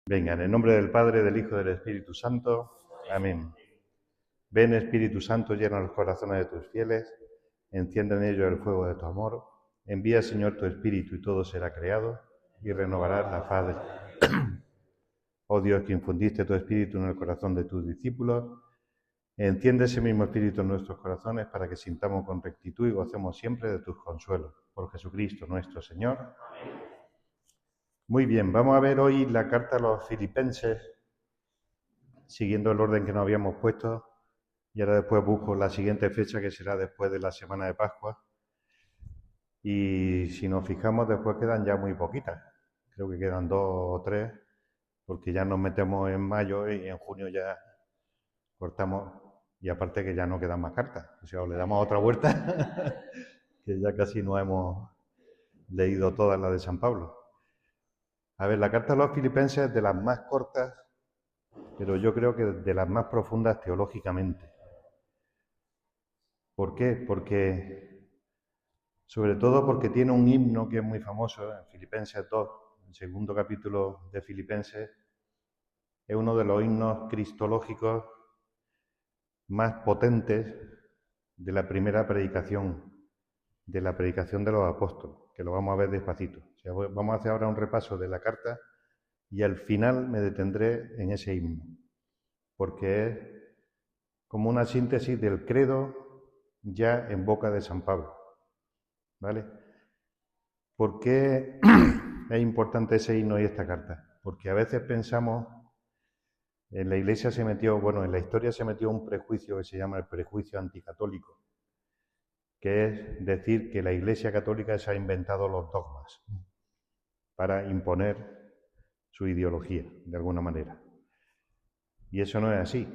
Venga, en el nombre del Padre, del Hijo y del Espíritu Santo. Amén. Ven, Espíritu Santo, llena los corazones de tus fieles, enciende en ellos el fuego de tu amor. Envía, Señor, tu Espíritu y todo será creado y renovarás la faz de... Oh Dios, que infundiste tu Espíritu en el corazón de tus discípulos, enciende ese mismo Espíritu en nuestros corazones para que sintamos con rectitud y gocemos siempre de tus consuelos. Por Jesucristo nuestro Señor. Muy bien, vamos a ver hoy la carta a los Filipenses, siguiendo el orden que nos habíamos puesto, y ahora después busco la siguiente fecha, que será después de la semana de Pascua, y si nos fijamos después quedan ya muy poquitas, creo que quedan 2 o 3, porque ya nos metemos en mayo y en junio ya cortamos, y aparte que ya no quedan más cartas, o sea, o le damos otra vuelta, que ya casi no hemos leído todas las de San Pablo. A ver, la carta a los Filipenses es de las más cortas, pero yo creo que de las más profundas teológicamente. ¿Por qué? Sobre todo porque tiene un himno que es muy famoso, en Filipenses 2, el segundo capítulo de Filipenses, es uno de los himnos cristológicos más potentes de la primera predicación, de la predicación de los apóstoles, que lo vamos a ver despacito. O sea, vamos a hacer ahora un repaso de la carta y al final me detendré en ese himno, porque es como una síntesis del credo ya en boca de San Pablo, ¿vale? ¿Por qué es importante ese himno y esta carta? Porque a veces pensamos, en la Iglesia se metió, bueno, en la historia se metió un prejuicio que se llama el prejuicio anticatólico, que es decir que la Iglesia católica se ha inventado los dogmas para imponer su ideología, de alguna manera. Y eso no es así.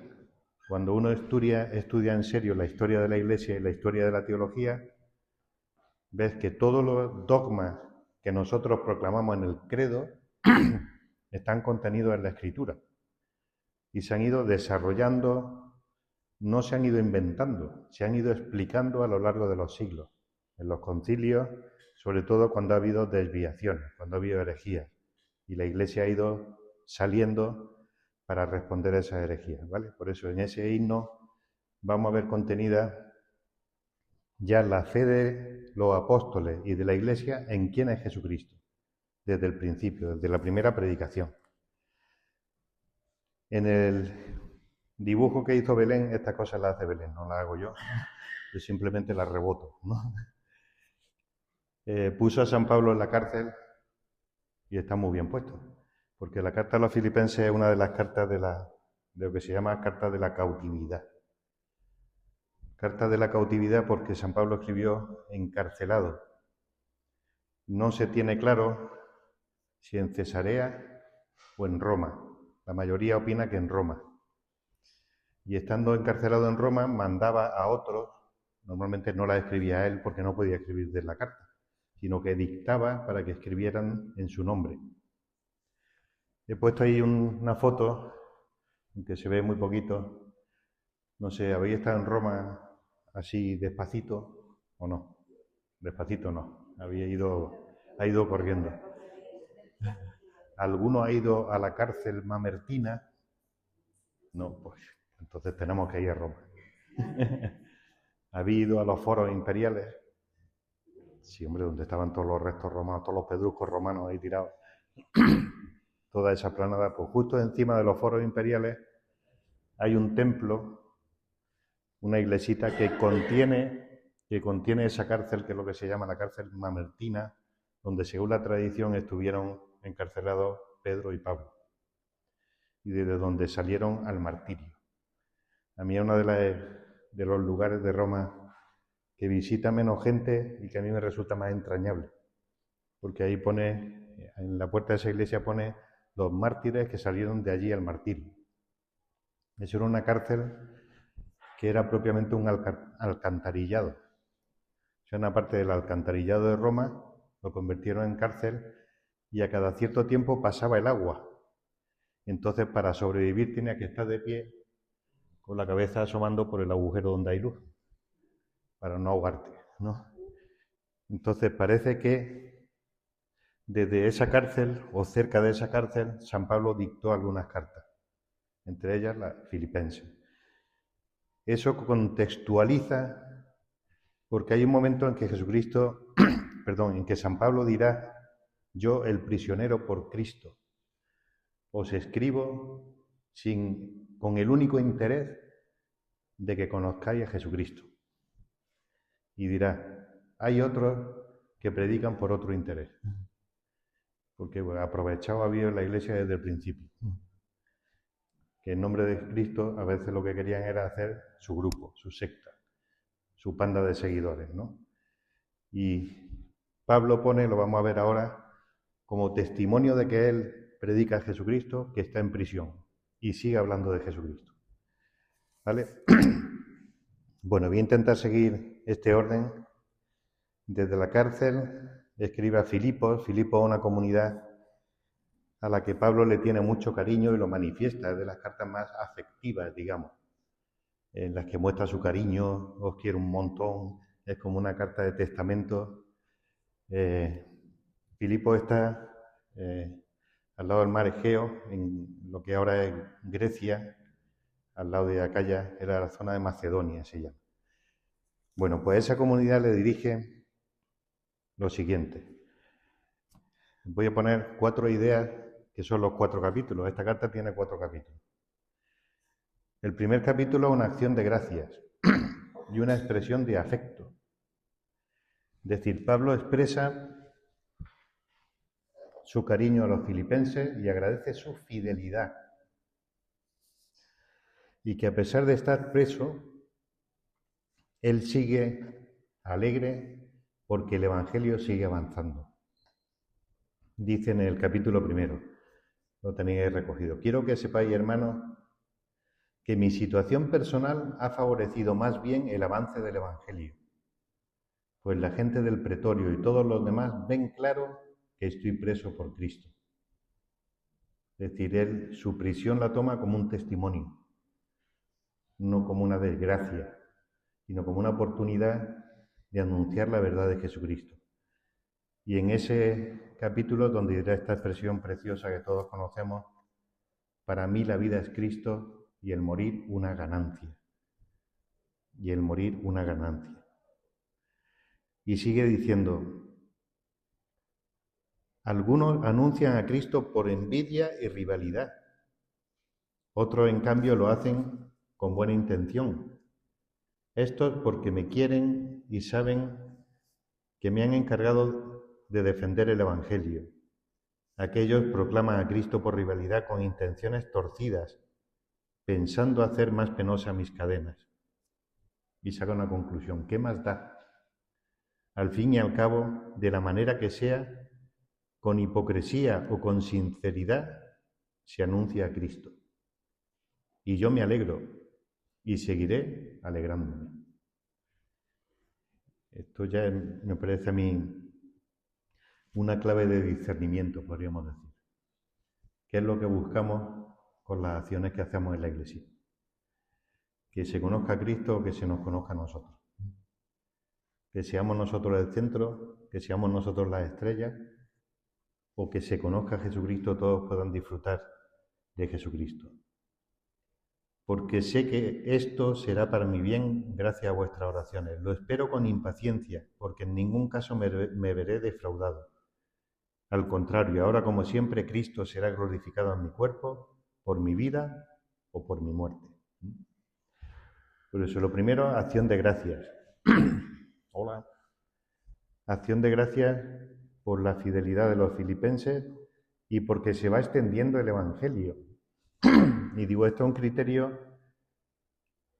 Cuando uno estudia en serio la historia de la Iglesia y la historia de la teología, ves que todos los dogmas que nosotros proclamamos en el credo están contenidos en la Escritura y se han ido desarrollando, no se han ido inventando, se han ido explicando a lo largo de los siglos, en los concilios, sobre todo cuando ha habido desviaciones, cuando ha habido herejías, y la Iglesia ha ido saliendo para responder a esas herejías, ¿vale? Por eso en ese himno vamos a ver contenida ya la fe de los apóstoles y de la Iglesia en quién es Jesucristo, desde el principio, desde la primera predicación. En el dibujo que hizo Belén, esta cosa la hace Belén, no la hago yo simplemente la reboto, ¿no? Puso a San Pablo en la cárcel y está muy bien puesto, porque la carta a los Filipenses es una de las cartas de lo que se llama carta de la cautividad. Carta de la cautividad porque San Pablo escribió encarcelado. No se tiene claro si en Cesarea o en Roma. La mayoría opina que en Roma. Y estando encarcelado en Roma, mandaba a otros, normalmente no la escribía a él porque no podía escribir de la carta, sino que dictaba para que escribieran en su nombre. He puesto ahí una foto, que se ve muy poquito. No sé, ¿habéis estado en Roma así despacito o no? Despacito no, ha ido corriendo. ¿Alguno ha ido a la cárcel mamertina? No, pues entonces tenemos que ir a Roma. ¿Habéis ido a los foros imperiales? Sí, hombre, donde estaban todos los restos romanos, todos los pedruscos romanos ahí tirados. Toda esa planada, pues justo encima de los foros imperiales hay un templo, una iglesita que contiene esa cárcel, que es lo que se llama la cárcel mamertina, donde según la tradición estuvieron encarcelados Pedro y Pablo, y desde donde salieron al martirio. A mí es uno de los lugares de Roma que visita menos gente y que a mí me resulta más entrañable, porque ahí pone, en la puerta de esa iglesia pone los mártires que salieron de allí al martirio. Eso era una cárcel que era propiamente un alcantarillado. O sea, una parte del alcantarillado de Roma lo convirtieron en cárcel y a cada cierto tiempo pasaba el agua. Entonces, para sobrevivir tenía que estar de pie con la cabeza asomando por el agujero donde hay luz, para no ahogarte, ¿no? Entonces parece que Desde esa cárcel, o cerca de esa cárcel, San Pablo dictó algunas cartas, entre ellas la Filipenses. Eso contextualiza, porque hay un momento en que Jesucristo, en que San Pablo dirá: yo, el prisionero por Cristo, os escribo con el único interés de que conozcáis a Jesucristo. Y dirá: hay otros que predican por otro interés, porque aprovechado había en la iglesia desde el principio, que en nombre de Cristo a veces lo que querían era hacer su grupo, su secta, su panda de seguidores, ¿no? Y Pablo pone, lo vamos a ver ahora, como testimonio de que él predica a Jesucristo, que está en prisión y sigue hablando de Jesucristo. ¿Vale? Bueno, voy a intentar seguir este orden. Desde la cárcel escribe a Filipos. Filipos es una comunidad a la que Pablo le tiene mucho cariño y lo manifiesta. Es de las cartas más afectivas, digamos, en las que muestra su cariño: os quiero un montón. Es como una carta de testamento. Filipos está al lado del mar Egeo, en lo que ahora es Grecia, al lado de Acaya, era la zona de Macedonia, se llama. Bueno, pues esa comunidad le dirige lo siguiente. Voy a poner 4 ideas, que son los 4 capítulos. Esta carta tiene 4 capítulos. El primer capítulo es una acción de gracias y una expresión de afecto. Es decir, Pablo expresa su cariño a los filipenses y agradece su fidelidad. Y que a pesar de estar preso, él sigue alegre porque el Evangelio sigue avanzando. Dice en el capítulo 1, lo tenéis recogido: quiero que sepáis, hermanos, que mi situación personal ha favorecido más bien el avance del Evangelio, pues la gente del pretorio y todos los demás ven claro que estoy preso por Cristo. Es decir, él su prisión la toma como un testimonio, no como una desgracia, sino como una oportunidad de anunciar la verdad de Jesucristo. Y en ese capítulo, donde dirá esta expresión preciosa que todos conocemos: para mí la vida es Cristo y el morir una ganancia. Y el morir una ganancia. Y sigue diciendo: algunos anuncian a Cristo por envidia y rivalidad. Otros, en cambio, lo hacen con buena intención. Estos porque me quieren y saben que me han encargado de defender el Evangelio. Aquellos proclaman a Cristo por rivalidad con intenciones torcidas, pensando hacer más penosas mis cadenas. Y saca una conclusión: ¿qué más da? Al fin y al cabo, de la manera que sea, con hipocresía o con sinceridad, se anuncia a Cristo. Y yo me alegro y seguiré alegrándome. Esto ya me parece a mí una clave de discernimiento, podríamos decir. ¿Qué es lo que buscamos con las acciones que hacemos en la Iglesia? Que se conozca a Cristo o que se nos conozca a nosotros. Que seamos nosotros el centro, que seamos nosotros las estrellas, o que se conozca a Jesucristo, todos puedan disfrutar de Jesucristo. Porque sé que esto será para mi bien gracias a vuestras oraciones. Lo espero con impaciencia, porque en ningún caso me veré defraudado. Al contrario, ahora como siempre, Cristo será glorificado en mi cuerpo, por mi vida o por mi muerte. Por eso, lo primero, acción de gracias. Hola. Acción de gracias por la fidelidad de los filipenses y porque se va extendiendo el Evangelio. Y digo, esto es un criterio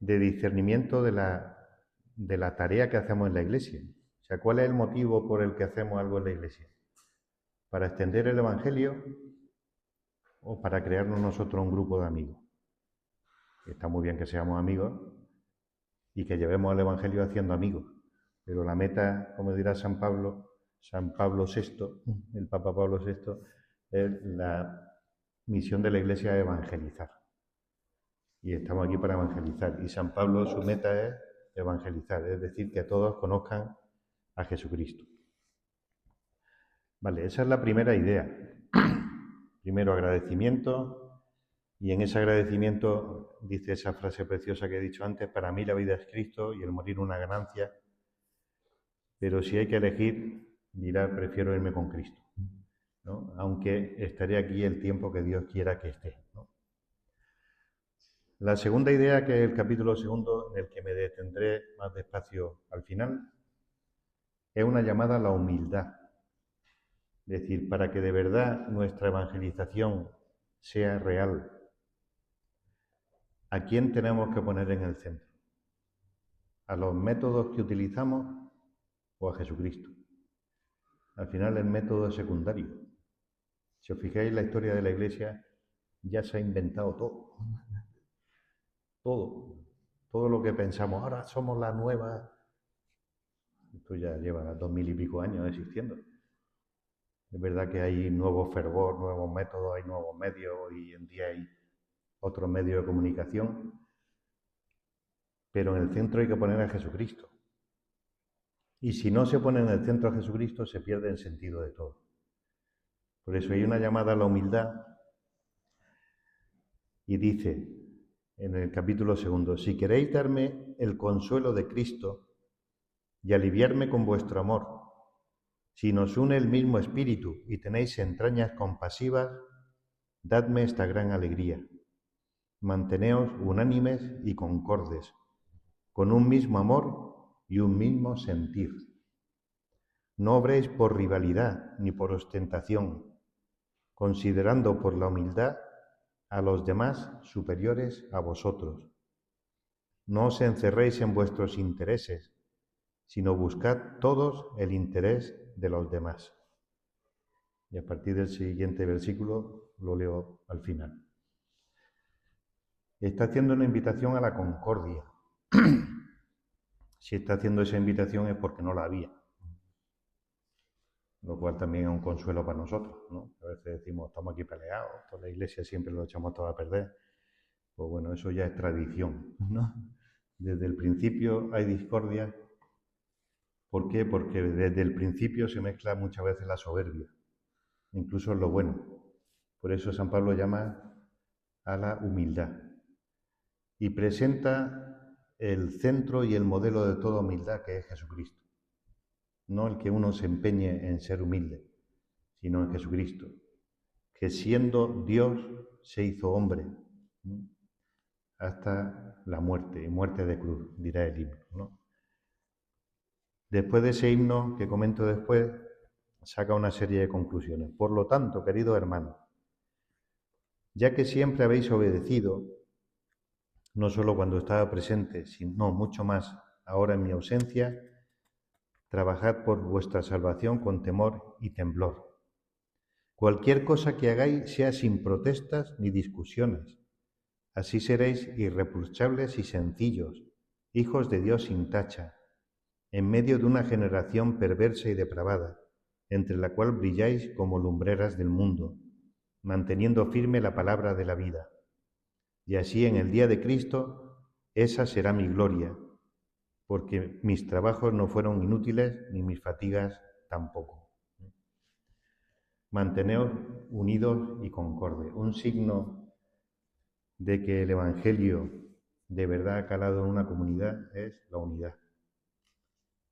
de discernimiento de la tarea que hacemos en la Iglesia. O sea, ¿cuál es el motivo por el que hacemos algo en la Iglesia? ¿Para extender el Evangelio o para crearnos nosotros un grupo de amigos? Está muy bien que seamos amigos y que llevemos el Evangelio haciendo amigos, pero la meta, como dirá San Pablo VI, el Papa Pablo VI, es la misión de la Iglesia es evangelizar. Y estamos aquí para evangelizar. Y San Pablo, su meta es evangelizar, es decir, que todos conozcan a Jesucristo. Vale, esa es la primera idea. Primero agradecimiento, y en ese agradecimiento dice esa frase preciosa que he dicho antes: para mí la vida es Cristo y el morir una ganancia, pero si hay que elegir, dirá, prefiero irme con Cristo, ¿no? Aunque estaré aquí el tiempo que Dios quiera que esté, ¿no? La segunda idea, que es el capítulo segundo, en el que me detendré más despacio al final, es una llamada a la humildad. Es decir, para que de verdad nuestra evangelización sea real, ¿a quién tenemos que poner en el centro? ¿A los métodos que utilizamos o a Jesucristo? Al final el método es secundario. Si os fijáis en la historia de la Iglesia, ya se ha inventado todo. Todo lo que pensamos, ahora somos la nueva. Esto ya lleva 2000 y pico años existiendo. Es verdad que hay nuevo fervor, nuevos métodos, hay nuevos medios, hoy en día hay otros medios de comunicación, pero en el centro hay que poner a Jesucristo. Y si no se pone en el centro a Jesucristo, se pierde el sentido de todo. Por eso hay una llamada a la humildad, y dice en el capítulo segundo: si queréis darme el consuelo de Cristo y aliviarme con vuestro amor, si nos une el mismo espíritu y tenéis entrañas compasivas, dadme esta gran alegría. Manteneos unánimes y concordes, con un mismo amor y un mismo sentir. No obréis por rivalidad ni por ostentación, considerando por la humildad a los demás superiores a vosotros. No os encerréis en vuestros intereses, sino buscad todos el interés de los demás. Y a partir del siguiente versículo lo leo al final. Está haciendo una invitación a la concordia. Si está haciendo esa invitación es porque no la había. Lo cual también es un consuelo para nosotros, ¿no? A veces decimos, estamos aquí peleados, toda la Iglesia siempre lo echamos todo a perder. Pues bueno, eso ya es tradición, ¿no? Desde el principio hay discordia. ¿Por qué? Porque desde el principio se mezcla muchas veces la soberbia, incluso en lo bueno. Por eso San Pablo llama a la humildad y presenta el centro y el modelo de toda humildad, que es Jesucristo. No el que uno se empeñe en ser humilde, sino en Jesucristo, que siendo Dios se hizo hombre, ¿no?, hasta la muerte, y muerte de cruz, dirá el himno, ¿no? Después de ese himno que comento después, saca una serie de conclusiones. Por lo tanto, queridos hermanos, ya que siempre habéis obedecido, no solo cuando estaba presente, sino mucho más ahora en mi ausencia, trabajad por vuestra salvación con temor y temblor. Cualquier cosa que hagáis sea sin protestas ni discusiones. Así seréis irreprochables y sencillos, hijos de Dios sin tacha, en medio de una generación perversa y depravada, entre la cual brilláis como lumbreras del mundo, manteniendo firme la palabra de la vida. Y así en el día de Cristo, esa será mi gloria, porque mis trabajos no fueron inútiles, ni mis fatigas tampoco. Manteneos unidos y concordes. Un signo de que el Evangelio de verdad ha calado en una comunidad es la unidad.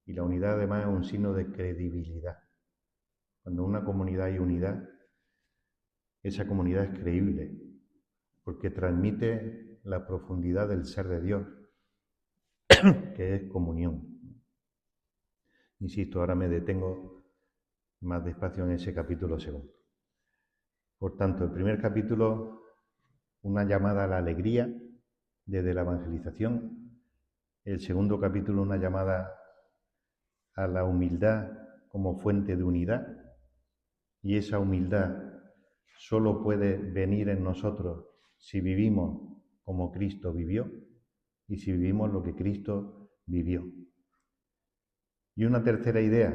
Y la unidad además es un signo de credibilidad. Cuando en una comunidad hay unidad, esa comunidad es creíble, porque transmite la profundidad del ser de Dios, que es comunión. Insisto, ahora me detengo más despacio en ese capítulo segundo. Por tanto, el primer capítulo, una llamada a la alegría desde la evangelización. El segundo capítulo, una llamada a la humildad como fuente de unidad. Y esa humildad solo puede venir en nosotros si vivimos como Cristo vivió y si vivimos lo que Cristo vivió. Y una tercera idea,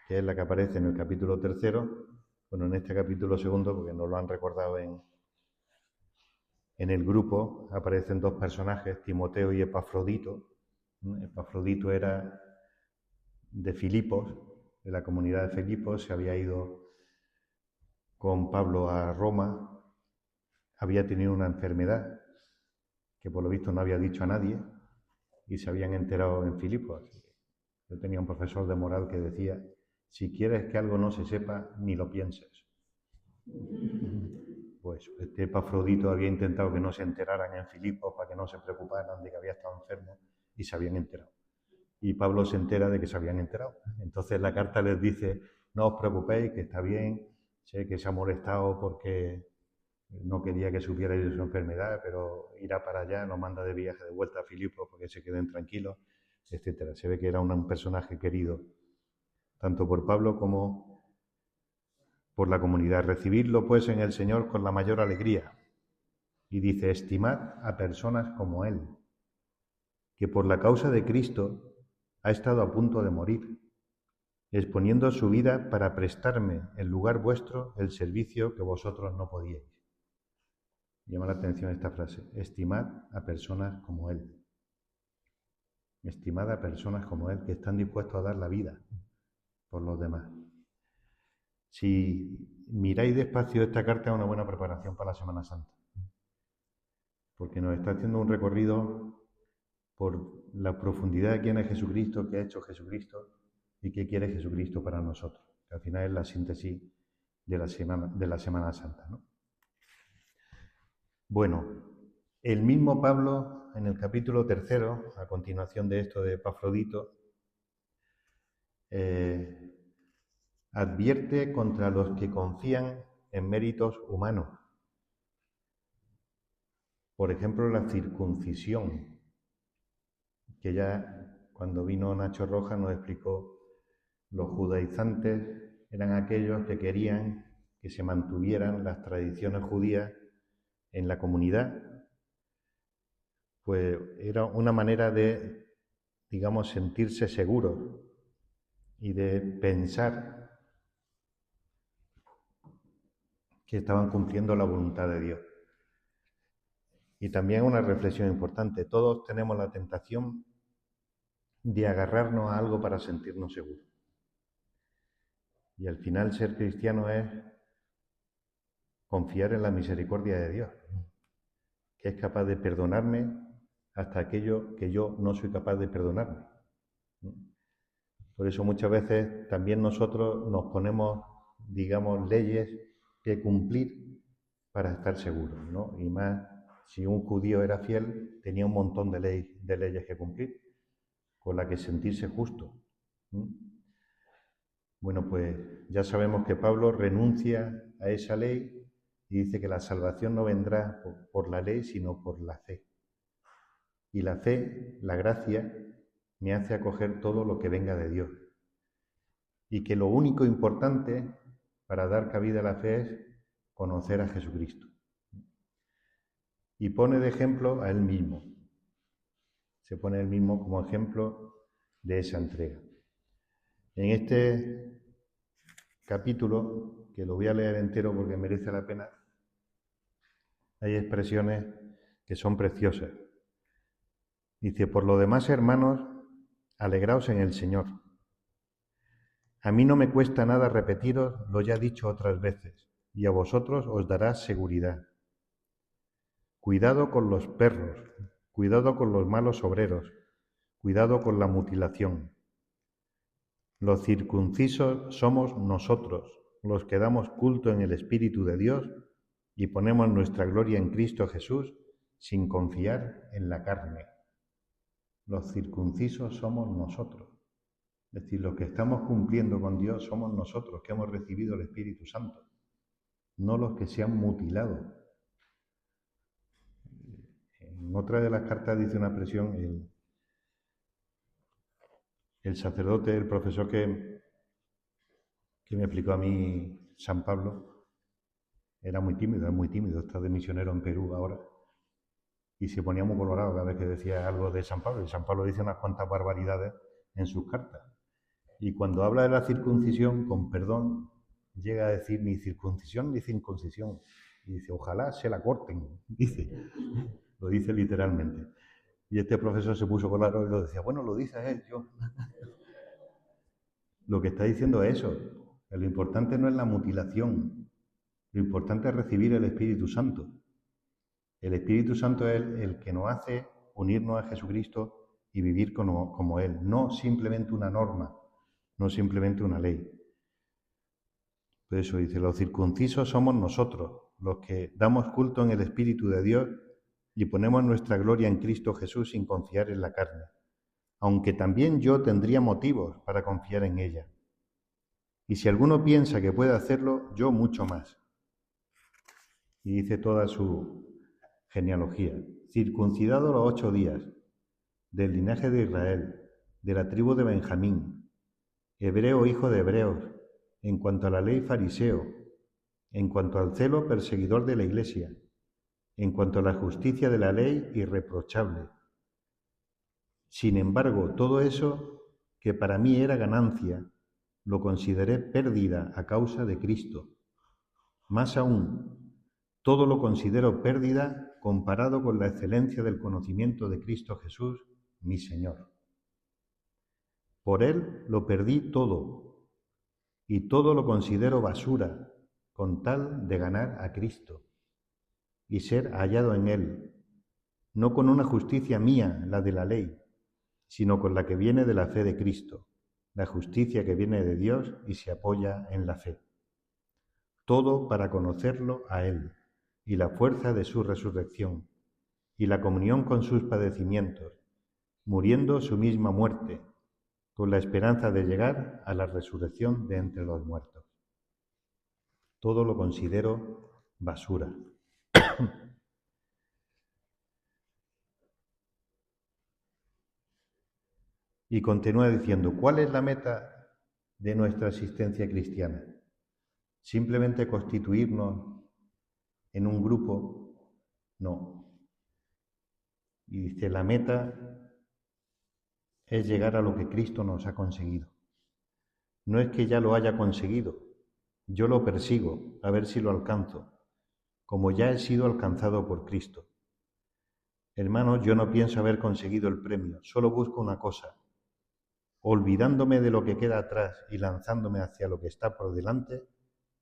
que es la que aparece en el capítulo tercero, bueno, en este capítulo segundo, porque nos lo han recordado en el grupo, aparecen dos personajes, Timoteo y Epafrodito. Epafrodito era de Filipos, de la comunidad de Filipos, se había ido con Pablo a Roma, había tenido una enfermedad que por lo visto no había dicho a nadie y se habían enterado en Filipos. Yo tenía un profesor de moral que decía: si quieres que algo no se sepa, ni lo pienses. Pues este Epafrodito había intentado que no se enteraran en Filipos para que no se preocuparan de que había estado enfermo y se habían enterado. Y Pablo se entera de que se habían enterado. Entonces la carta les dice: no os preocupéis, que está bien, sé que se ha molestado porque no quería que supierais de su enfermedad, pero irá para allá, nos manda de viaje de vuelta a Filipos porque se queden tranquilos, etcétera. Se ve que era un personaje querido tanto por Pablo como por la comunidad. Recibidlo pues en el Señor con la mayor alegría. Y dice: estimad a personas como él, que por la causa de Cristo ha estado a punto de morir, exponiendo su vida para prestarme en lugar vuestro el servicio que vosotros no podíais. Llama la atención esta frase: estimad a personas como él. Estimad a personas como él, que están dispuestos a dar la vida por los demás. Si miráis despacio esta carta, es una buena preparación para la Semana Santa, porque nos está haciendo un recorrido por la profundidad de quién es Jesucristo, qué ha hecho Jesucristo y qué quiere Jesucristo para nosotros, que al final es la síntesis de la Semana Santa, ¿no? Bueno, el mismo Pablo, en el capítulo 3, a continuación de esto de Epafrodito, advierte contra los que confían en méritos humanos. Por ejemplo, la circuncisión, que ya cuando vino Nacho Rojas nos explicó: los judaizantes eran aquellos que querían que se mantuvieran las tradiciones judías en la comunidad. Pues era una manera de, digamos, sentirse seguros y de pensar que estaban cumpliendo la voluntad de Dios. Y también una reflexión importante: todos tenemos la tentación de agarrarnos a algo para sentirnos seguros. Y al final ser cristiano es confiar en la misericordia de Dios, que es capaz de perdonarme hasta aquello que yo no soy capaz de perdonarme. Por eso muchas veces también nosotros nos ponemos, digamos, leyes que cumplir para estar seguros, ¿no? Y más, si un judío era fiel, tenía un montón de leyes que cumplir, con la que sentirse justo. Bueno, pues ya sabemos que Pablo renuncia a esa ley y dice que la salvación no vendrá por la ley, sino por la fe. Y la fe, la gracia, me hace acoger todo lo que venga de Dios. Y que lo único importante para dar cabida a la fe es conocer a Jesucristo. Y pone de ejemplo a él mismo. Se pone a él mismo como ejemplo de esa entrega. En este capítulo, que lo voy a leer entero porque merece la pena, hay expresiones que son preciosas. Dice: por lo demás, hermanos, alegraos en el Señor. A mí no me cuesta nada repetiros lo ya dicho otras veces, y a vosotros os dará seguridad. Cuidado con los perros, cuidado con los malos obreros, cuidado con la mutilación. Los circuncisos somos nosotros, los que damos culto en el Espíritu de Dios y ponemos nuestra gloria en Cristo Jesús sin confiar en la carne. Los circuncisos somos nosotros. Es decir, los que estamos cumpliendo con Dios somos nosotros, que hemos recibido el Espíritu Santo, no los que se han mutilado. En otra de las cartas dice una expresión, el sacerdote, el profesor que me explicó a mí San Pablo, era muy tímido, está de misionero en Perú ahora, y se ponía muy colorado cada vez que decía algo de San Pablo, y San Pablo dice unas cuantas barbaridades en sus cartas. Y cuando habla de la circuncisión, con perdón, llega a decir ni circuncisión ni circuncisión. Y dice: ojalá se la corten, dice. Lo dice literalmente. Y este profesor se puso colorado y lo decía: bueno, lo dice él, yo. lo que está diciendo es eso. Lo importante no es la mutilación, lo importante es recibir el Espíritu Santo. El Espíritu Santo es el que nos hace unirnos a Jesucristo y vivir como Él, no simplemente una norma, no simplemente una ley. Por eso dice, los circuncisos somos nosotros, los que damos culto en el Espíritu de Dios y ponemos nuestra gloria en Cristo Jesús sin confiar en la carne, aunque también yo tendría motivos para confiar en ella. Y si alguno piensa que puede hacerlo, yo mucho más. Y dice toda su genealogía, circuncidado los 8 días, del linaje de Israel, de la tribu de Benjamín, hebreo hijo de hebreos, en cuanto a la ley fariseo, en cuanto al celo perseguidor de la Iglesia, en cuanto a la justicia de la ley irreprochable. Sin embargo, todo eso que para mí era ganancia, lo consideré pérdida a causa de Cristo. Más aún, todo lo considero pérdida comparado con la excelencia del conocimiento de Cristo Jesús, mi Señor. Por Él lo perdí todo, y todo lo considero basura, con tal de ganar a Cristo y ser hallado en Él, no con una justicia mía, la de la ley, sino con la que viene de la fe de Cristo, la justicia que viene de Dios y se apoya en la fe. Todo para conocerlo a Él y la fuerza de su resurrección y la comunión con sus padecimientos, muriendo su misma muerte, con la esperanza de llegar a la resurrección de entre los muertos. Todo lo considero basura. Y continúa diciendo, ¿cuál es la meta de nuestra existencia cristiana? ¿Simplemente constituirnos en un grupo? No. Y dice, la meta es llegar a lo que Cristo nos ha conseguido. No es que ya lo haya conseguido, yo lo persigo a ver si lo alcanzo, como ya he sido alcanzado por Cristo. Hermanos, yo no pienso haber conseguido el premio, solo busco una cosa. Olvidándome de lo que queda atrás y lanzándome hacia lo que está por delante,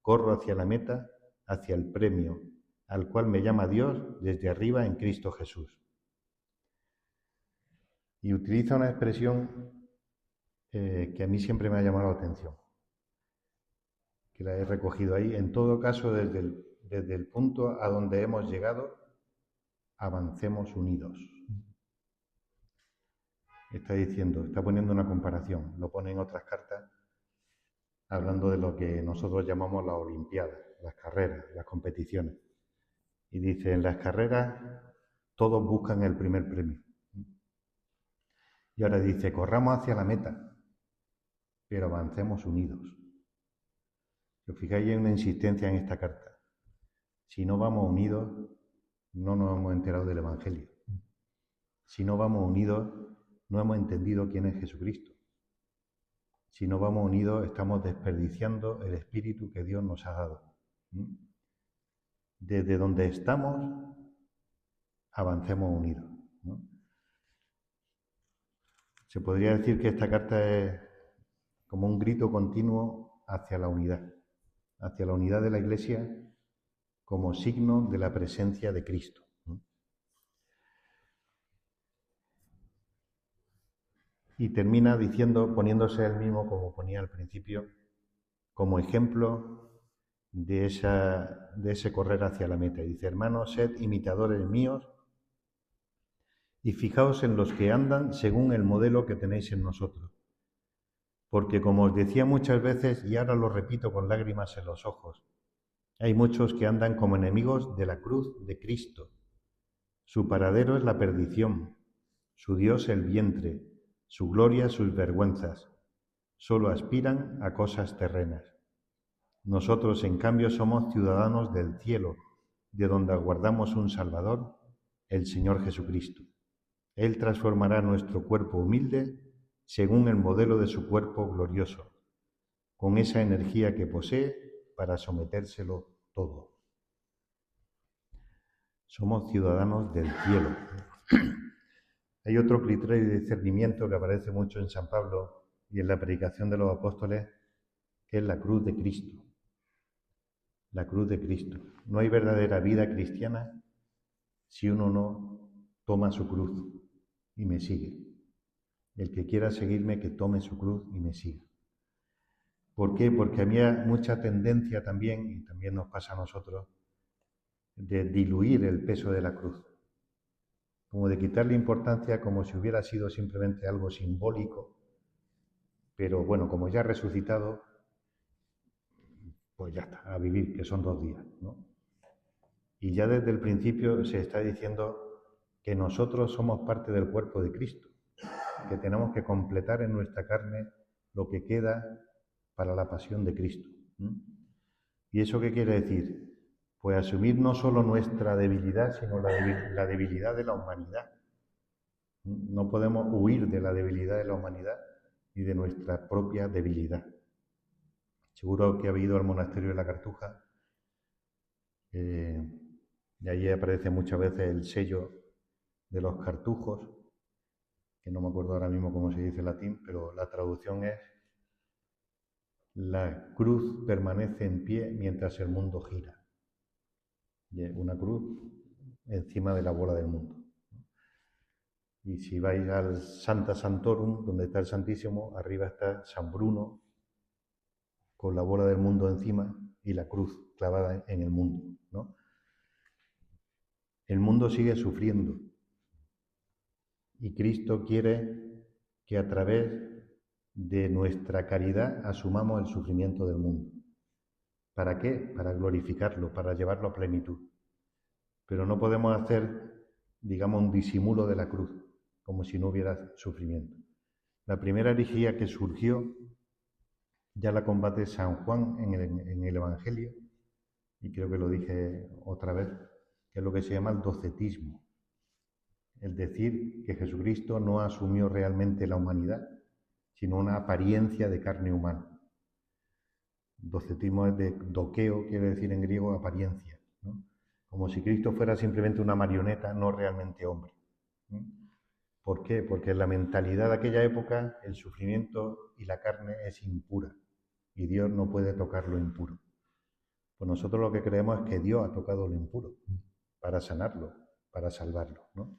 corro hacia la meta, hacia el premio, al cual me llama Dios desde arriba en Cristo Jesús. Y utiliza una expresión que a mí siempre me ha llamado la atención, que la he recogido ahí. En todo caso, desde el punto a donde hemos llegado, avancemos unidos. Está diciendo, está poniendo una comparación, lo pone en otras cartas, hablando de lo que nosotros llamamos las olimpiadas, las carreras, las competiciones. Y dice, en las carreras todos buscan el primer premio. Y ahora dice, corramos hacia la meta, pero avancemos unidos. Si os fijáis, hay una insistencia en esta carta. Si no vamos unidos, no nos hemos enterado del Evangelio. Si no vamos unidos, no hemos entendido quién es Jesucristo. Si no vamos unidos, estamos desperdiciando el espíritu que Dios nos ha dado. Desde donde estamos, avancemos unidos, ¿no? Se podría decir que esta carta es como un grito continuo hacia la unidad de la Iglesia como signo de la presencia de Cristo. Y termina diciendo, poniéndose él mismo, como ponía al principio, como ejemplo de ese correr hacia la meta. Dice, hermanos, sed imitadores míos y fijaos en los que andan según el modelo que tenéis en nosotros. Porque como os decía muchas veces, y ahora lo repito con lágrimas en los ojos, hay muchos que andan como enemigos de la cruz de Cristo. Su paradero es la perdición, su Dios el vientre, su gloria sus vergüenzas. Solo aspiran a cosas terrenas. Nosotros, en cambio, somos ciudadanos del cielo, de donde aguardamos un Salvador, el Señor Jesucristo. Él transformará nuestro cuerpo humilde según el modelo de su cuerpo glorioso, con esa energía que posee para sometérselo todo. Somos ciudadanos del cielo. Hay otro criterio de discernimiento que aparece mucho en San Pablo, y en la predicación de los apóstoles, que es la cruz de Cristo. La cruz de Cristo. No hay verdadera vida cristiana si uno no toma su cruz y me sigue. El que quiera seguirme, que tome su cruz y me siga. ¿Por qué? Porque había mucha tendencia también, y también nos pasa a nosotros, de diluir el peso de la cruz. Como de quitarle importancia como si hubiera sido simplemente algo simbólico, pero bueno, como ya ha resucitado, pues ya está, a vivir, que son 2 días, ¿no? Y ya desde el principio se está diciendo que nosotros somos parte del cuerpo de Cristo, que tenemos que completar en nuestra carne lo que queda para la pasión de Cristo. ¿Y eso qué quiere decir? Pues asumir no solo nuestra debilidad, sino la debilidad de la humanidad. No podemos huir de la debilidad de la humanidad y de nuestra propia debilidad. Seguro que ha ido al monasterio de la Cartuja, y allí aparece muchas veces el sello de los cartujos, que no me acuerdo ahora mismo cómo se dice en latín, pero la traducción es: la cruz permanece en pie mientras el mundo gira. Y una cruz encima de la bola del mundo. Y si vais al Santa Santorum, donde está el Santísimo, arriba está San Bruno con la bola del mundo encima y la cruz clavada en el mundo, ¿no? El mundo sigue sufriendo y Cristo quiere que a través de nuestra caridad asumamos el sufrimiento del mundo. ¿Para qué? Para glorificarlo, para llevarlo a plenitud. Pero no podemos hacer, digamos, un disimulo de la cruz, como si no hubiera sufrimiento. La primera herejía que surgió ya la combate San Juan en el Evangelio, y creo que lo dije otra vez, que es lo que se llama el docetismo. El decir que Jesucristo no asumió realmente la humanidad, sino una apariencia de carne humana. Docetismo es de doqueo, quiere decir en griego apariencia, ¿no? Como si Cristo fuera simplemente una marioneta, no realmente hombre. ¿Por qué? Porque en la mentalidad de aquella época el sufrimiento y la carne es impura y Dios no puede tocar lo impuro. Pues nosotros lo que creemos es que Dios ha tocado lo impuro para sanarlo, para salvarlo, ¿no?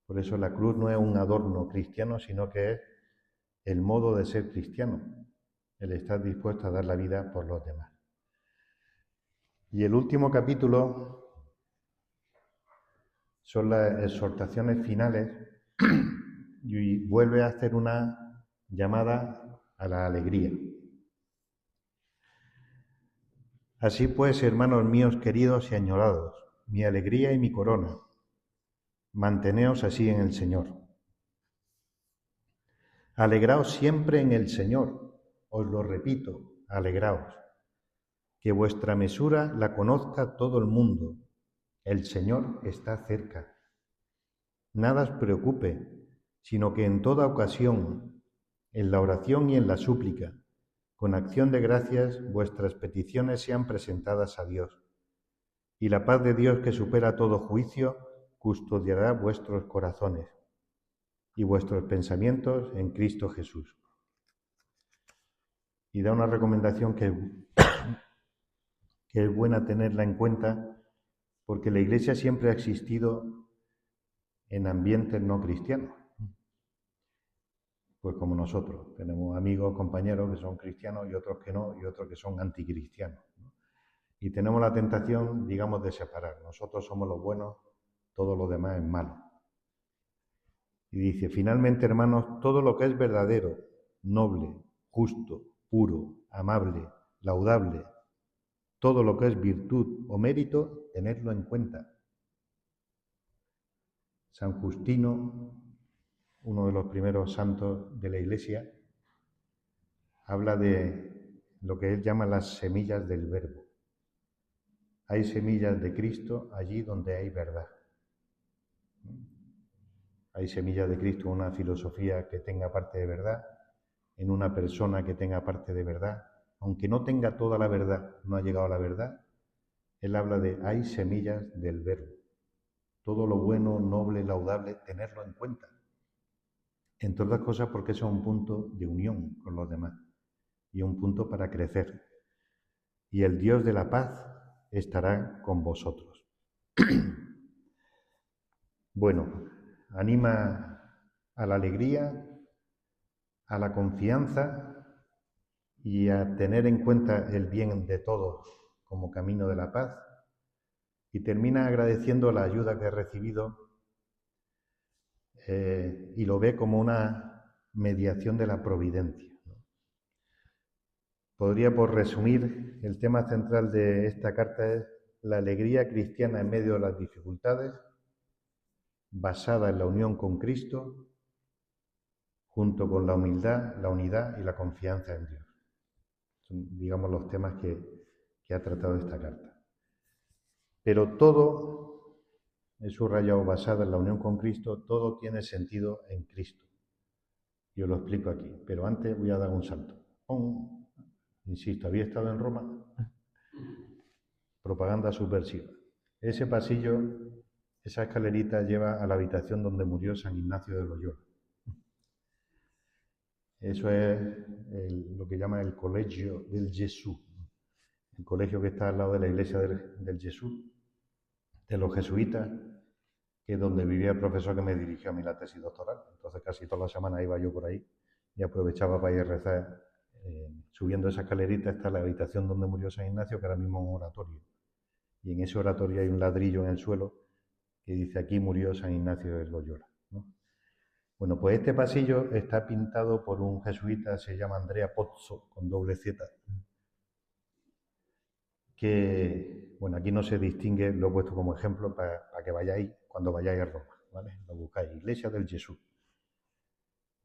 Por eso la cruz no es un adorno cristiano, sino que es el modo de ser cristiano, el estar dispuesto a dar la vida por los demás. Y el último capítulo son las exhortaciones finales y vuelve a hacer una llamada a la alegría. Así pues, hermanos míos queridos y añorados, mi alegría y mi corona, manteneos así en el Señor. Alegraos siempre en el Señor, os lo repito, alegraos. Que vuestra mesura la conozca todo el mundo, el Señor está cerca. Nada os preocupe, sino que en toda ocasión, en la oración y en la súplica, con acción de gracias, vuestras peticiones sean presentadas a Dios. Y la paz de Dios, que supera todo juicio, custodiará vuestros corazones y vuestros pensamientos en Cristo Jesús. Y da una recomendación que es buena tenerla en cuenta, porque la Iglesia siempre ha existido en ambientes no cristianos. Pues como nosotros, tenemos amigos, compañeros que son cristianos y otros que no, y otros que son anticristianos, ¿no? Y tenemos la tentación, digamos, de separar. Nosotros somos los buenos, todo lo demás es malo. Y dice, finalmente, hermanos, todo lo que es verdadero, noble, justo, puro, amable, laudable, todo lo que es virtud o mérito, tenedlo en cuenta. San Justino, uno de los primeros santos de la Iglesia, habla de lo que él llama las semillas del verbo. Hay semillas de Cristo allí donde hay verdad. Hay semillas de Cristo en una filosofía que tenga parte de verdad, en una persona que tenga parte de verdad. Aunque no tenga toda la verdad, no ha llegado a la verdad, él habla de hay semillas del verbo. Todo lo bueno, noble, laudable, tenerlo en cuenta. entre otras cosas porque eso es un punto de unión con los demás y un punto para crecer. Y el Dios de la paz estará con vosotros. Bueno, anima a la alegría, a la confianza y a tener en cuenta el bien de todos como camino de la paz, y termina agradeciendo la ayuda que ha recibido y lo ve como una mediación de la providencia. Podría, por resumir, el tema central de esta carta es la alegría cristiana en medio de las dificultades, basada en la unión con Cristo, junto con la humildad, la unidad y la confianza en Dios. Son, digamos, los temas que ha tratado esta carta. Pero todo, he subrayado, basado en la unión con Cristo, todo tiene sentido en Cristo. Yo lo explico aquí, pero antes voy a dar un salto. Insisto, había estado en Roma, propaganda subversiva. Ese pasillo, esa escalerita lleva a la habitación donde murió San Ignacio de Loyola. Eso es lo que llaman el Colegio del Jesús, el colegio que está al lado de la iglesia del Jesús, de los jesuitas, que es donde vivía el profesor que me dirigió a mí la tesis doctoral. Entonces casi todas las semanas iba yo por ahí y aprovechaba para ir a rezar. Subiendo esa escalerita está la habitación donde murió San Ignacio, que ahora mismo es un oratorio. Y en ese oratorio hay un ladrillo en el suelo que dice: aquí murió San Ignacio de Loyola, ¿no? Bueno, pues este pasillo está pintado por un jesuita, se llama Andrea Pozzo, con doble Z, que, bueno, aquí no se distingue, lo he puesto como ejemplo para que vayáis, cuando vayáis a Roma, ¿vale? Lo buscáis, Iglesia del Jesús.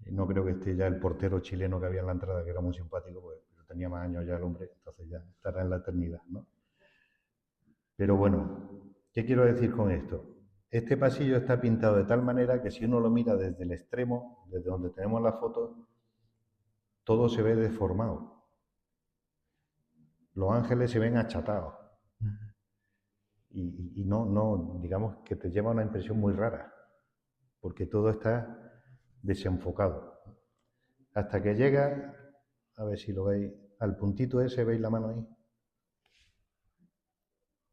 No creo que esté ya el portero chileno que había en la entrada, que era muy simpático, pues, pero tenía más años ya el hombre, entonces ya estará en la eternidad, ¿no? Pero bueno, ¿qué quiero decir con esto? Este pasillo está pintado de tal manera que si uno lo mira desde el extremo, desde donde tenemos la foto, todo se ve deformado. Los ángeles se ven achatados. Y no, digamos que te lleva a una impresión muy rara, porque todo está desenfocado. Hasta que llega, a ver si lo veis, al puntito ese, ¿veis la mano ahí?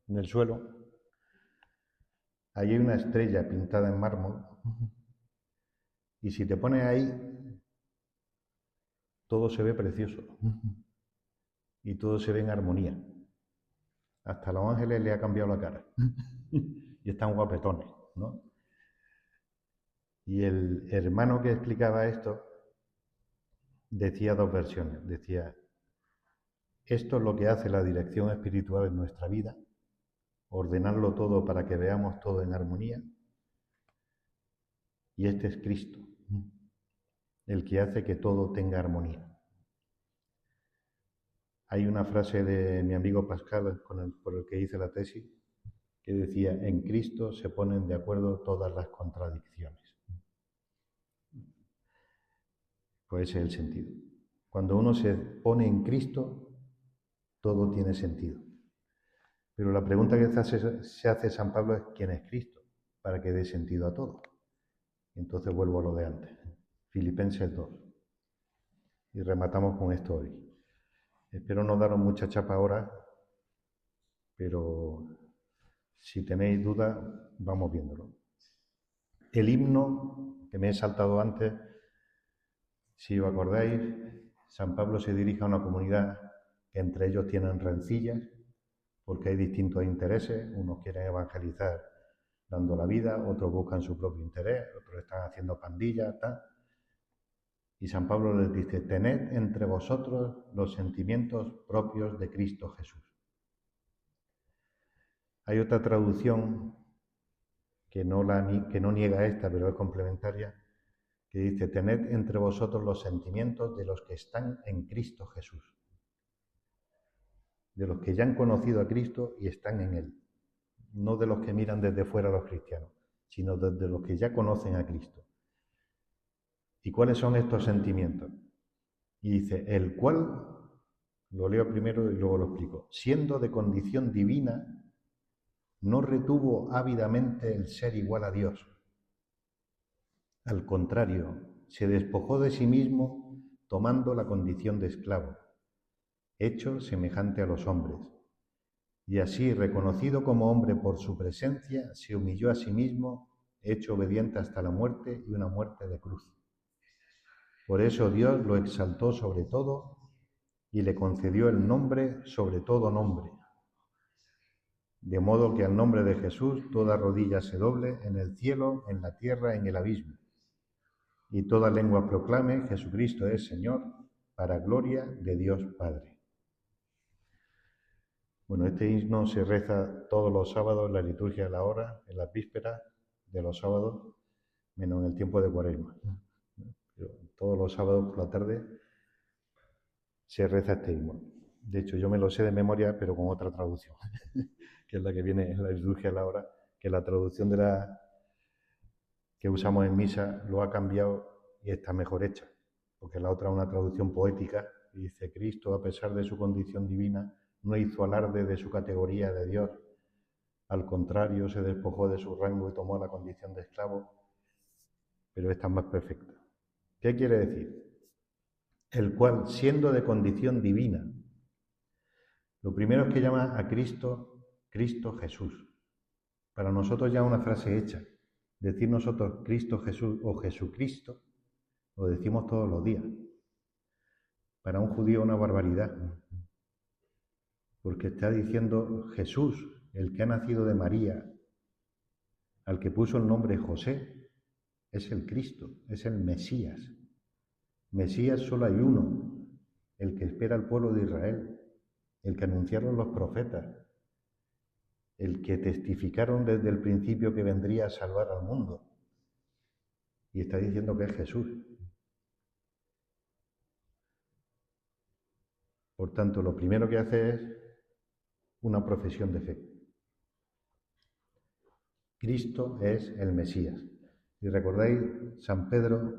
En el suelo. Ahí hay una estrella pintada en mármol. Y si te pones ahí, todo se ve precioso. Y todo se ve en armonía. Hasta a los ángeles le ha cambiado la cara. Y están guapetones, ¿no? Y el hermano que explicaba esto decía dos versiones. Decía: esto es lo que hace la dirección espiritual en nuestra vida, ordenarlo todo para que veamos todo en armonía. Y este es Cristo, el que hace que todo tenga armonía. Hay una frase de mi amigo Pascal, por el que hice la tesis, que decía: en Cristo se ponen de acuerdo todas las contradicciones. Pues ese es el sentido. Cuando uno se pone en Cristo, todo tiene sentido. Pero la pregunta que se hace San Pablo es: ¿quién es Cristo? Para que dé sentido a todo. Entonces vuelvo a lo de antes. Filipenses 2. Y rematamos con esto hoy. Espero no daros mucha chapa ahora, pero si tenéis dudas, vamos viéndolo. El himno, que me he saltado antes, si os acordáis, San Pablo se dirige a una comunidad que entre ellos tienen rencillas, porque hay distintos intereses. Unos quieren evangelizar dando la vida, otros buscan su propio interés, otros están haciendo pandillas, tal. Y San Pablo les dice: tened entre vosotros los sentimientos propios de Cristo Jesús. Hay otra traducción que no niega esta, pero es complementaria, que dice: tened entre vosotros los sentimientos de los que están en Cristo Jesús. De los que ya han conocido a Cristo y están en Él. No de los que miran desde fuera a los cristianos, sino de los que ya conocen a Cristo. ¿Y cuáles son estos sentimientos? Y dice: el cual, lo leo primero y luego lo explico, siendo de condición divina, no retuvo ávidamente el ser igual a Dios. Al contrario, se despojó de sí mismo tomando la condición de esclavo, hecho semejante a los hombres. Y así, reconocido como hombre por su presencia, se humilló a sí mismo, hecho obediente hasta la muerte y una muerte de cruz. Por eso Dios lo exaltó sobre todo y le concedió el nombre sobre todo nombre, de modo que al nombre de Jesús toda rodilla se doble en el cielo, en la tierra, en el abismo, y toda lengua proclame: Jesucristo es Señor, para gloria de Dios Padre. Bueno, este himno se reza todos los sábados en la liturgia de la hora, en las vísperas de los sábados, menos en el tiempo de Cuaresma. Pero todos los sábados por la tarde se reza este himno. De hecho, yo me lo sé de memoria, pero con otra traducción, que es la que viene en la liturgia de la hora, que la traducción de la que usamos en misa lo ha cambiado y está mejor hecha, porque la otra es una traducción poética y dice: Cristo, a pesar de su condición divina, no hizo alarde de su categoría de Dios, al contrario, se despojó de su rango y tomó la condición de esclavo, pero esta es más perfecta. ¿Qué quiere decir? El cual, siendo de condición divina, lo primero es que llama a Cristo, Cristo Jesús. Para nosotros ya es una frase hecha. Decir nosotros Cristo Jesús o Jesucristo lo decimos todos los días. Para un judío una barbaridad, porque está diciendo Jesús, el que ha nacido de María, al que puso el nombre José, es el Cristo, es el Mesías. Mesías solo hay uno, el que espera al pueblo de Israel, el que anunciaron los profetas, el que testificaron desde el principio que vendría a salvar al mundo. Y está diciendo que es Jesús. Por tanto, lo primero que hace es una profesión de fe. Cristo es el Mesías. Y recordáis, San Pedro,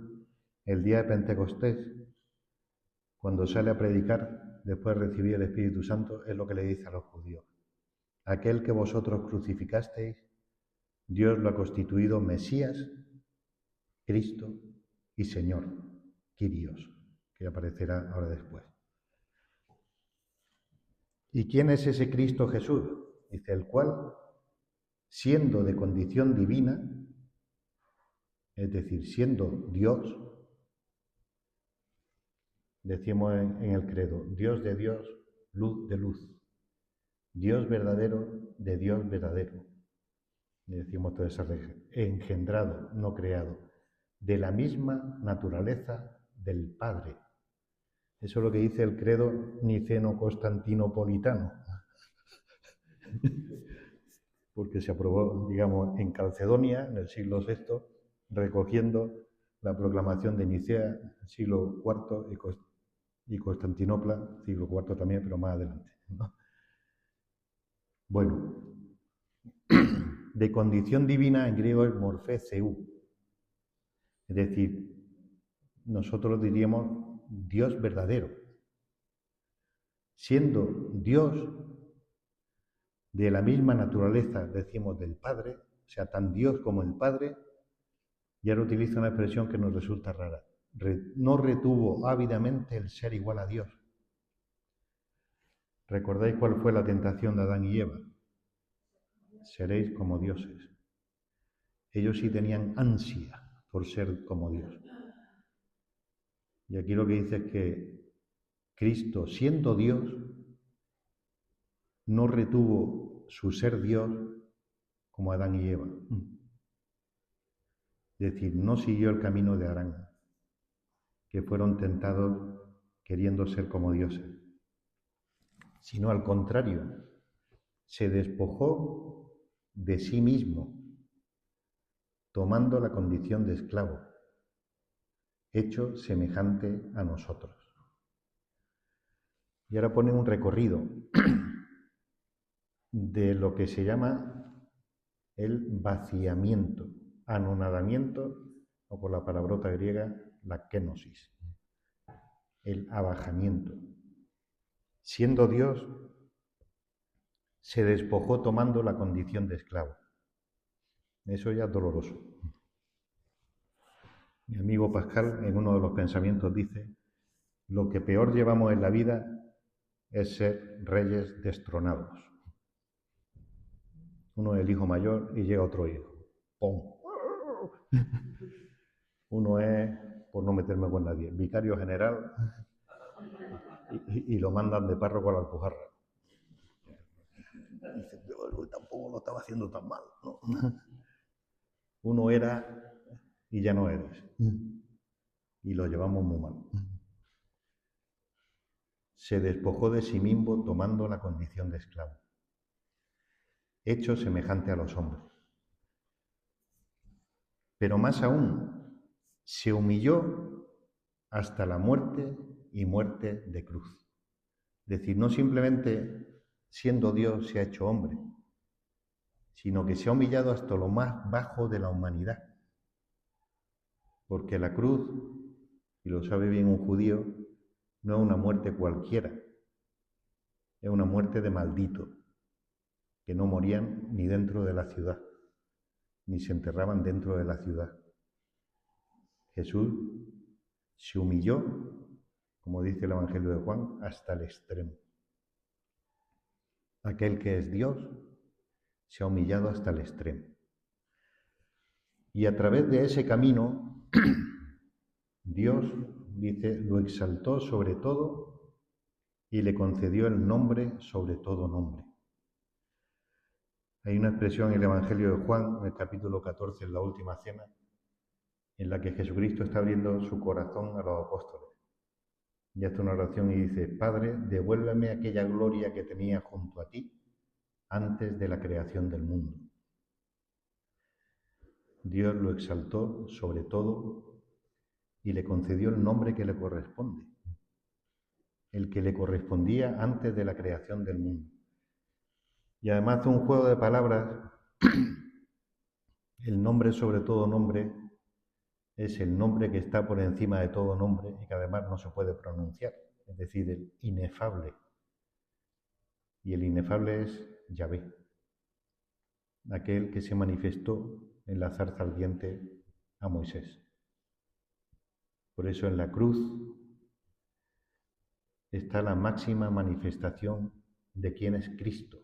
el día de Pentecostés, cuando sale a predicar, después de recibir el Espíritu Santo, es lo que le dice a los judíos: aquel que vosotros crucificasteis, Dios lo ha constituido Mesías, Cristo y Señor, Kyrios, que aparecerá ahora después. ¿Y quién es ese Cristo Jesús? Dice: el cual, siendo de condición divina, es decir, siendo Dios, decimos en el credo, Dios de Dios, luz de luz, Dios verdadero de Dios verdadero, decimos todo eso, engendrado, no creado, de la misma naturaleza del Padre. Eso es lo que dice el credo niceno-constantinopolitano, porque se aprobó, digamos, en Calcedonia, en el siglo VI, recogiendo la proclamación de Nicea, siglo IV, y Constantinopla, siglo IV también, pero más adelante, ¿no? Bueno, de condición divina en griego es morphé theou, es decir, nosotros diríamos Dios verdadero. Siendo Dios de la misma naturaleza, decimos, del Padre, o sea, tan Dios como el Padre, y ahora utiliza una expresión que nos resulta rara. No retuvo ávidamente el ser igual a Dios. ¿Recordáis cuál fue la tentación de Adán y Eva? Seréis como dioses. Ellos sí tenían ansia por ser como Dios. Y aquí lo que dice es que Cristo, siendo Dios, no retuvo su ser Dios como Adán y Eva. Es decir, no siguió el camino de Adán, que fueron tentados queriendo ser como dioses, sino al contrario, se despojó de sí mismo, tomando la condición de esclavo, hecho semejante a nosotros. Y ahora pone un recorrido de lo que se llama el vaciamiento, anonadamiento, o por la palabrota griega, la kenosis, el abajamiento. Siendo Dios, se despojó tomando la condición de esclavo. Eso ya es doloroso. Mi amigo Pascal, en uno de los pensamientos, dice: lo que peor llevamos en la vida es ser reyes destronados. Uno es el hijo mayor y llega otro hijo. ¡Pum! Uno es, por no meterme con nadie, vicario general y lo mandan de párroco a la Alpujarra. Dice, yo tampoco lo estaba haciendo tan mal, ¿no? Uno era y ya no eres. Y lo llevamos muy mal. Se despojó de sí mismo tomando la condición de esclavo, hecho semejante a los hombres. Pero más aún, se humilló hasta la muerte y muerte de cruz. Es decir, no simplemente siendo Dios se ha hecho hombre, sino que se ha humillado hasta lo más bajo de la humanidad. Porque la cruz, y lo sabe bien un judío, no es una muerte cualquiera, es una muerte de maldito, que no morían ni dentro de la ciudad, ni se enterraban dentro de la ciudad. Jesús se humilló, como dice el Evangelio de Juan, hasta el extremo. Aquel que es Dios se ha humillado hasta el extremo. Y a través de ese camino, Dios, dice, lo exaltó sobre todo y le concedió el nombre sobre todo nombre. Hay una expresión en el Evangelio de Juan, en el capítulo 14, en la última cena, en la que Jesucristo está abriendo su corazón a los apóstoles. Y hace una oración y dice: Padre, devuélveme aquella gloria que tenía junto a ti antes de la creación del mundo. Dios lo exaltó sobre todo y le concedió el nombre que le corresponde, el que le correspondía antes de la creación del mundo. Y además de un juego de palabras, el nombre sobre todo nombre es el nombre que está por encima de todo nombre y que además no se puede pronunciar, es decir, el inefable. Y el inefable es Yahvé, aquel que se manifestó en la zarza ardiente a Moisés. Por eso en la cruz está la máxima manifestación de quién es Cristo.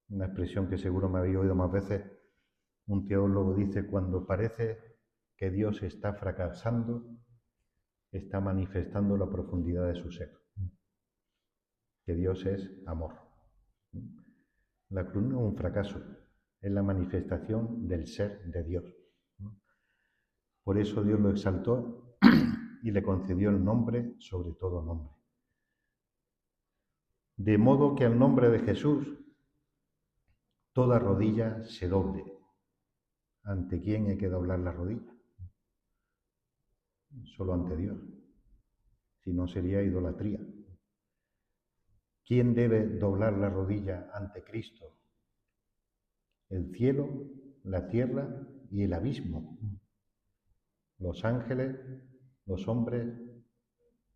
Una expresión que seguro me habéis oído más veces. Un teólogo dice: cuando parece que Dios está fracasando, está manifestando la profundidad de su ser. Que Dios es amor. La cruz no es un fracaso, es la manifestación del ser de Dios. Por eso Dios lo exaltó y le concedió el nombre sobre todo nombre. De modo que al nombre de Jesús toda rodilla se doble. ¿Ante quién hay que doblar la rodilla? Solo ante Dios. Si no, sería idolatría. ¿Quién debe doblar la rodilla ante Cristo? El cielo, la tierra y el abismo. Los ángeles, los hombres,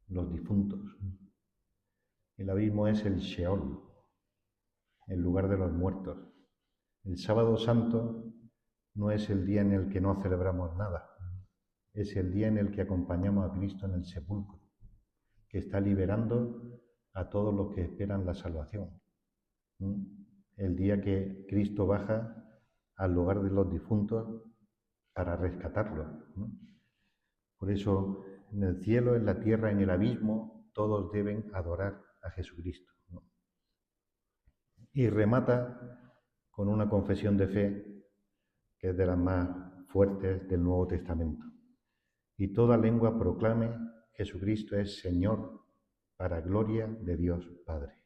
los difuntos. El abismo es el Sheol, el lugar de los muertos. El sábado santo no es el día en el que no celebramos nada, es el día en el que acompañamos a Cristo en el sepulcro, que está liberando a todos los que esperan la salvación. El día que Cristo baja al lugar de los difuntos para rescatarlos. Por eso, en el cielo, en la tierra, en el abismo, todos deben adorar a Jesucristo. Y remata con una confesión de fe que es de las más fuertes del Nuevo Testamento. Y toda lengua proclame: Jesucristo es Señor, para gloria de Dios Padre.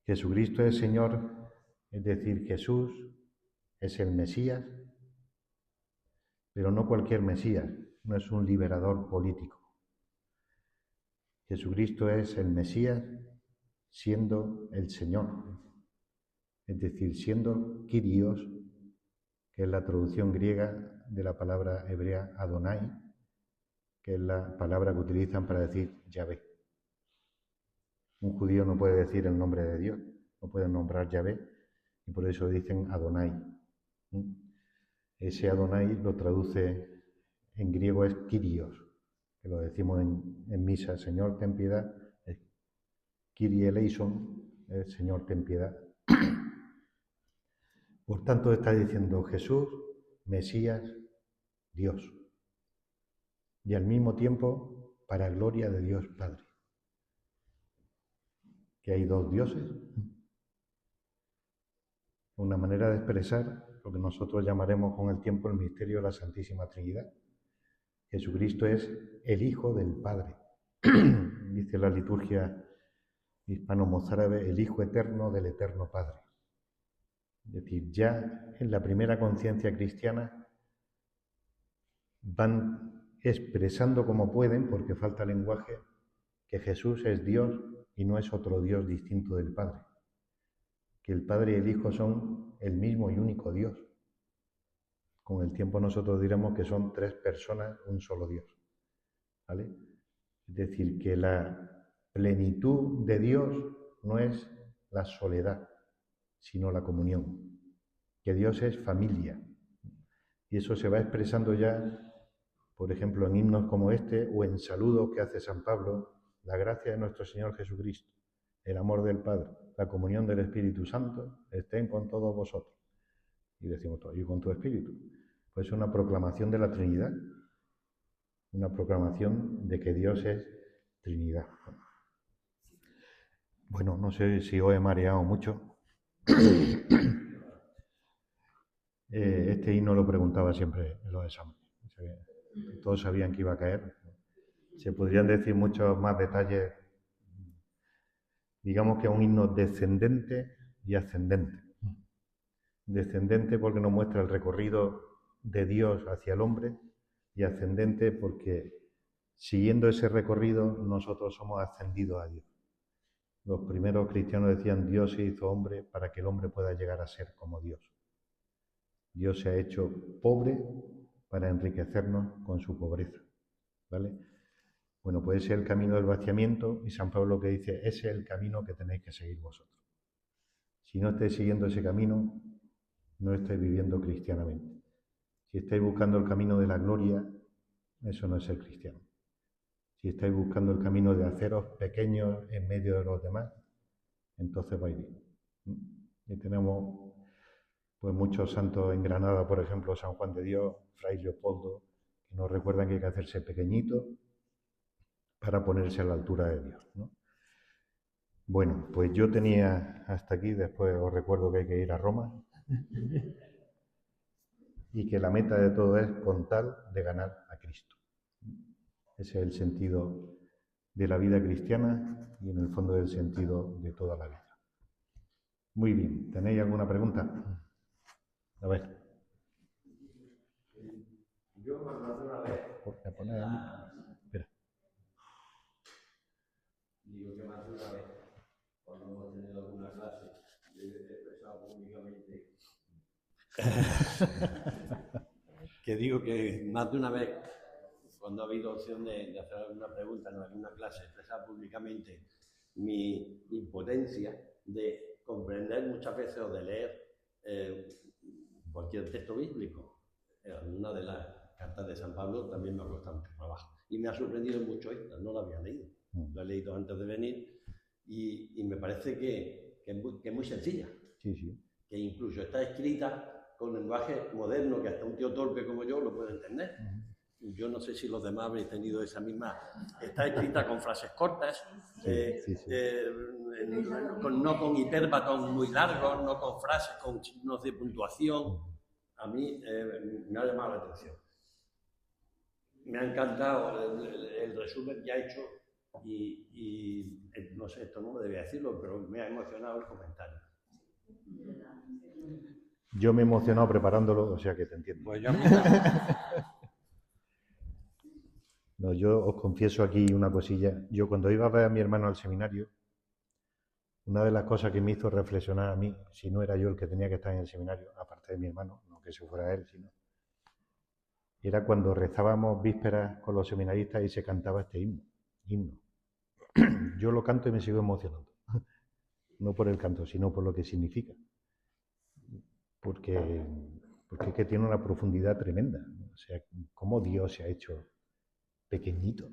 Jesucristo es Señor, es decir, Jesús es el Mesías, pero no cualquier Mesías, no es un liberador político. Jesucristo es el Mesías siendo el Señor, es decir, siendo Kyrios, que es la traducción griega de la palabra hebrea Adonai, que es la palabra que utilizan para decir Yahvé. Un judío no puede decir el nombre de Dios, no puede nombrar Yahvé, y por eso dicen Adonai. Ese Adonai lo traduce en griego es Kyrios, que lo decimos en misa, Señor, ten piedad, es Kyrie eleison, Señor, ten piedad. Por tanto, está diciendo Jesús, Mesías, Dios. Y al mismo tiempo, para gloria de Dios Padre. Que hay dos dioses. Una manera de expresar lo que nosotros llamaremos con el tiempo el misterio de la Santísima Trinidad. Jesucristo es el Hijo del Padre. Dice la liturgia hispano-mozárabe, el Hijo eterno del Eterno Padre. Es decir, ya en la primera conciencia cristiana van expresando como pueden, porque falta lenguaje, que Jesús es Dios y no es otro Dios distinto del Padre. Que el Padre y el Hijo son el mismo y único Dios. Con el tiempo nosotros diremos que son tres personas, un solo Dios. ¿Vale? Es decir, que la plenitud de Dios no es la soledad, sino la comunión. Que Dios es familia. Y eso se va expresando ya, por ejemplo, en himnos como este o en saludos que hace San Pablo, la gracia de nuestro Señor Jesucristo, el amor del Padre, la comunión del Espíritu Santo, estén con todos vosotros. Y decimos todo, y con tu Espíritu. Pues es una proclamación de la Trinidad, una proclamación de que Dios es Trinidad. Bueno, no sé si os he mareado mucho. Este himno lo preguntaba siempre en los exámenes. Todos sabían que iba a caer. Se podrían decir muchos más detalles. Digamos que es un himno descendente y ascendente. Descendente porque nos muestra el recorrido de Dios hacia el hombre, y ascendente porque siguiendo ese recorrido nosotros somos ascendidos a Dios. Los primeros cristianos decían Dios se hizo hombre para que el hombre pueda llegar a ser como Dios. Dios se ha hecho pobre para enriquecernos con su pobreza. ¿Vale? Bueno, pues ese es el camino del vaciamiento, y San Pablo que dice, ese es el camino que tenéis que seguir vosotros. Si no estáis siguiendo ese camino, no estáis viviendo cristianamente. Si estáis buscando el camino de la gloria, eso no es ser cristiano. Si estáis buscando el camino de haceros pequeños en medio de los demás, entonces vais bien. Y tenemos pues muchos santos en Granada, por ejemplo, San Juan de Dios, Fray Leopoldo, que nos recuerdan que hay que hacerse pequeñito para ponerse a la altura de Dios, ¿no? Bueno, pues yo tenía hasta aquí, después os recuerdo que hay que ir a Roma y que la meta de todo es con tal de ganar a Cristo. Ese es el sentido de la vida cristiana y en el fondo el sentido de toda la vida. Muy bien, ¿tenéis alguna pregunta? A ver. Yo me acuerdo una vez. Espera. Digo que más de una vez, cuando hemos tenido alguna clase, he expresado públicamente. Que digo que más de una vez, cuando ha habido opción de hacer alguna pregunta en alguna clase, he expresado públicamente mi impotencia de comprender muchas veces o de leer cualquier texto bíblico. Una de las cartas de San Pablo también me ha costado mucho trabajo. Y me ha sorprendido mucho esta, no la había leído. La he leído antes de venir y me parece que es muy sencilla. Sí, sí. Que incluso está escrita con lenguaje moderno que hasta un tío torpe como yo lo puede entender. Yo no sé si los demás habréis tenido esa misma... Está escrita con frases cortas, no con hiperbatón muy largos, no con frases con signos de puntuación. A mí me ha llamado la atención. Me ha encantado el resumen que ha hecho y no sé, esto no lo debía decirlo, pero me ha emocionado el comentario. Yo me he emocionado preparándolo, o sea que te entiendo. Pues yo No, yo os confieso aquí una cosilla. Yo cuando iba a ver a mi hermano al seminario, una de las cosas que me hizo reflexionar a mí, si no era yo el que tenía que estar en el seminario, aparte de mi hermano, no que se fuera él, sino... era cuando rezábamos vísperas con los seminaristas y se cantaba este himno. Yo lo canto y me sigo emocionando. No por el canto, sino por lo que significa. Porque porque es que tiene una profundidad tremenda, ¿no? O sea, cómo Dios se ha hecho pequeñito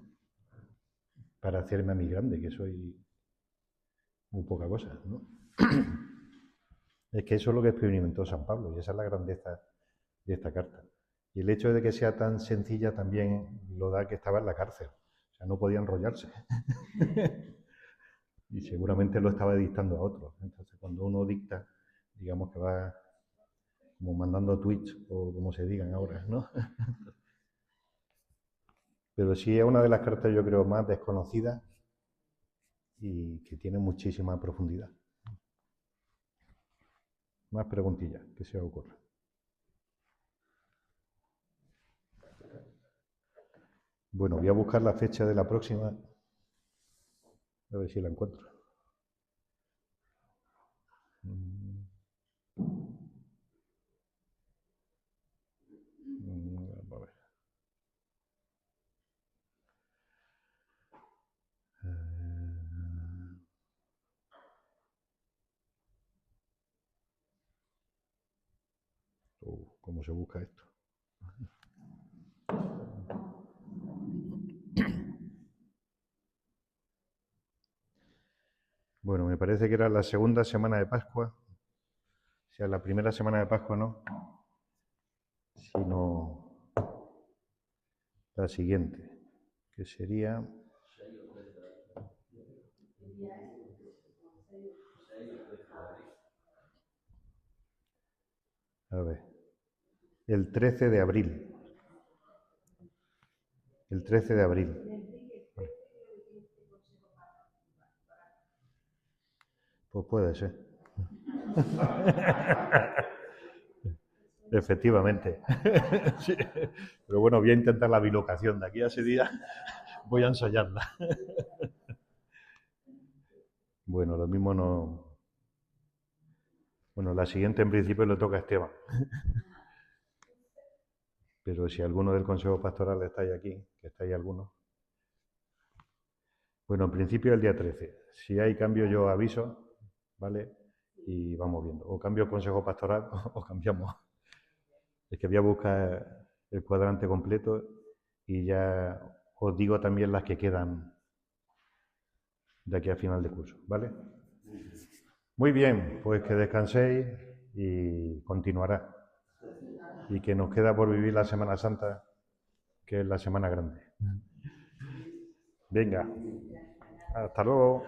para hacerme a mí grande, que soy muy poca cosa, ¿no? Es que eso es lo que experimentó San Pablo y esa es la grandeza de esta carta. Y el hecho de que sea tan sencilla también lo da que estaba en la cárcel. O sea, no podía enrollarse. Y seguramente lo estaba dictando a otros. Entonces, cuando uno dicta, digamos que va como mandando tweets o como se digan ahora, ¿no? Pero sí es una de las cartas, yo creo, más desconocidas y que tiene muchísima profundidad. Más preguntillas que se os ocurra. Bueno, voy a buscar la fecha de la próxima, a ver si la encuentro. A ver. ¿Cómo se busca esto? Bueno, me parece que era la segunda semana de Pascua. O sea, la primera semana de Pascua no, sino la siguiente, que sería... A ver, el 13 de abril. El 13 de abril. Vale. Pues puede ser. Efectivamente. Sí. Pero bueno, voy a intentar la bilocación. De aquí a ese día voy a ensayarla. Bueno, lo mismo no... Bueno, la siguiente en principio le toca a Esteban. Pero si alguno del Consejo Pastoral estáis aquí, que estáis algunos. Bueno, en principio el día 13. Si hay cambio yo aviso, ¿vale? Y vamos viendo. O cambio el Consejo Pastoral o cambiamos. Es que voy a buscar el cuadrante completo y ya os digo también las que quedan de aquí a final de curso, ¿vale? Muy bien, pues que descanséis y continuará. Y que nos queda por vivir la Semana Santa, que es la Semana Grande. Venga, hasta luego.